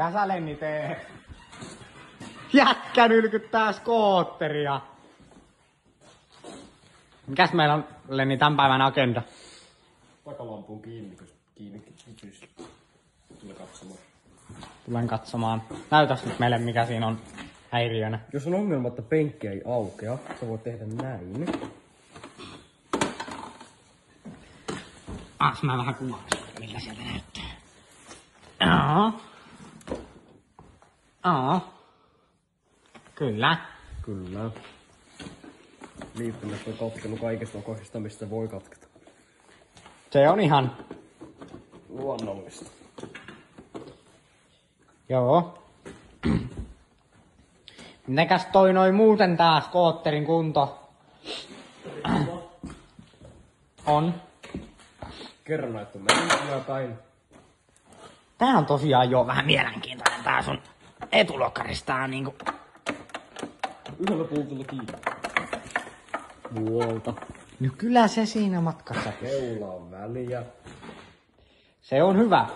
Mitä sä Lenni teet? Jätkä nylkyttää skootteria. Mikäs meillä on, Lenni, tämän päivän agenda? Takalampuun kiinni pysyisi. Tule katsomaan. Tulen katsomaan. Näytäs nyt meille, mikä siinä on häiriönä. Jos on ongelma, että penkki ei aukea, sä voit tehdä näin. Mä vähän kuvaan, millä sieltä näyttää. Kyllä. Kyllä. Liittymättä on katkennut kaikesta kohdista, mistä voi katketa. Se on ihan... luonnollista. Joo. Mitenkäs toi noin muuten tää skootterin kunto? On. Kerro näitä on mennyt päin. Tää on tosiaan jo vähän mielenkiintoinen tää sun etulokkarista. Tää on niinku... Yhdellä puutulla kiinni. Vuolta. No kyllä se siinä matkassa. Keula on väliä. Se on hyvä.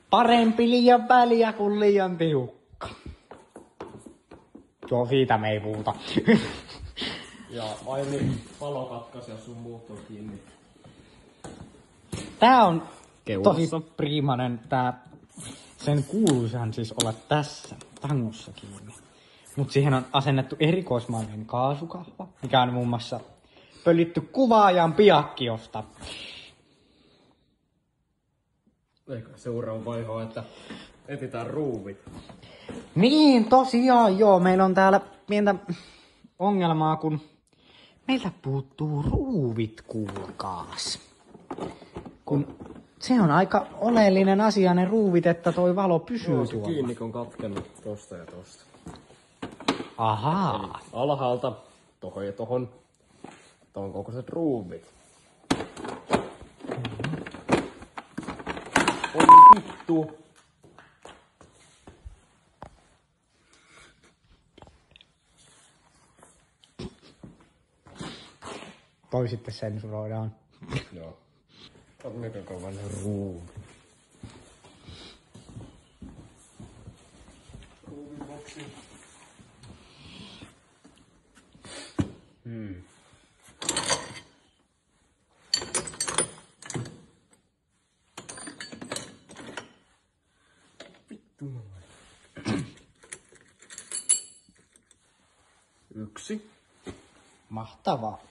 Parempi liian väliä kuin liian tiukka. Joo, siitä me ei puhuta. Ja aina palokatkaisija sun muut on kiinni. Tää on Keulassa. tosi priimanen. Sen kuuluisihan siis olla tässä tangossa kiinni. Mut siihen on asennettu erikoismallinen kaasukahva, mikä on muun muassa pöllitty kuvaajan piakkiosta. Eikä seuraava vaihe on, että etsitään ruuvit. Niin, tosiaan joo. Meillä on täällä pientä ongelmaa, kun meiltä puuttuu ruuvit, kuulkaas. Kun se on aika oleellinen asia, ne ruuvit, että toi valo pysyy tuolla. Kiinni on katkennut tosta ja tosta. Ahaa. Alhaalta tohon ja tohon. Ton kokoiset ruuvit. Oi vittu. Toi sitten sensuroidaan. Joo. Kato mikä kovan ruuvi. Ruuviboksi. Vittu. Yksi. Mahtavaa.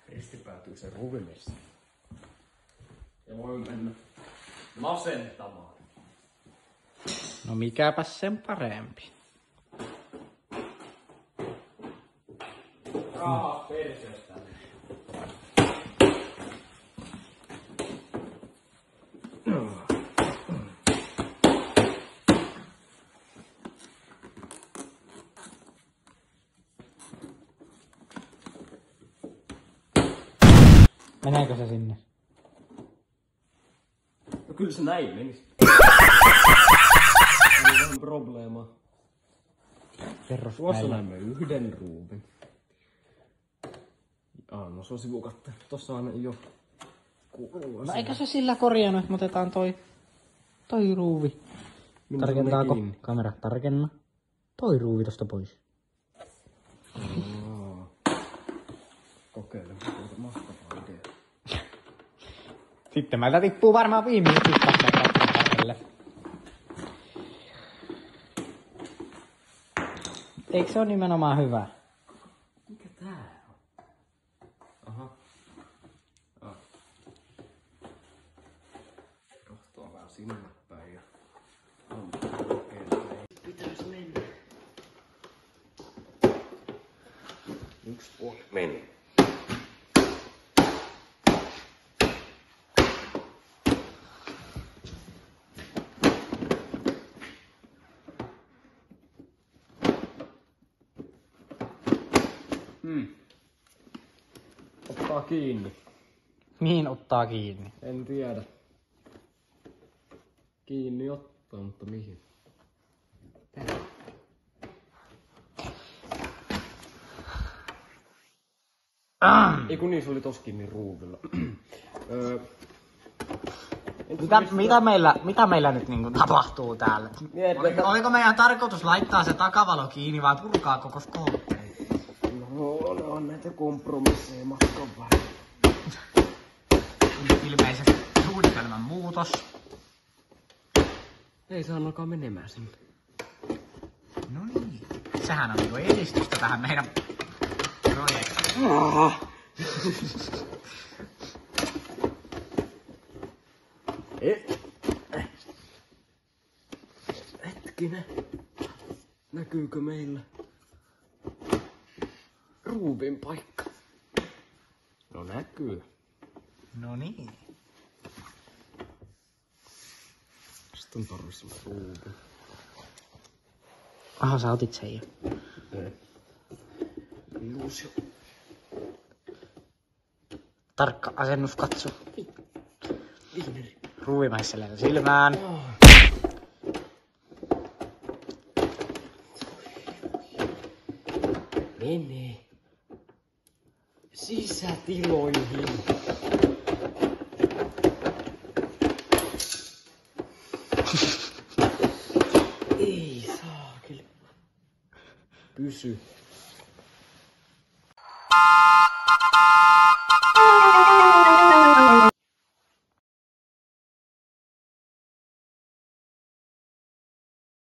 Risti päätyy sen ruuvimessa. Ja voi mennä masentamaan. No mikäpäs sen parempi. Rahaa perseestä. Meneekö se sinne? No kyllä se näin menis. Ei vähän probleemaa. Kerros Tuossa meille. näemme yhden ruuvin. No se on sivukatte. Tossa on jo kuuluu. No eikä se sillä korjannut, että me otetaan toi ruuvi. Minä Tarkentaako? kiinni. Kamera, tarkenna. Toi ruuvi tosta pois. Kokeile, tuota mahtavaa idea. Sitten meiltä tippuu varmaan viimeiset yhtäkkiä. Eikö se ole nimenomaan hyvä? Mikä tää on? Aha. Rohtoa vähän sinne päin ja pitäis mennä. Yksi puoli meni. Ottaa kiinni. Mihin ottaa kiinni? En tiedä. Kiinni ottaa, mutta mihin? Ei kun niin, se oli toskin niin ruuvilla. Mitä meillä nyt niinku tapahtuu täällä? Oliko meidän tarkoitus laittaa se takavalo kiinni vai purkaa koko skooppi? No, on näitä kompromisseja matkan varrella. Ilmeisesti suunnitelman muutos. Ei saa alkaa menemään sinne. No niin. Sehän on jo edistystä tähän meidän projektiin. Hetkinen. Näkyykö meillä ruuvin paikka? No näkyy. No niin. Sitten on tarvissa ruuvin. Aha, sä otit sen jo. Illuusio. Tarkka asennus katso. Viineri. Ruuvimaiselle silmään. Mene sisätiloihin. Ei saakeli. Pysy.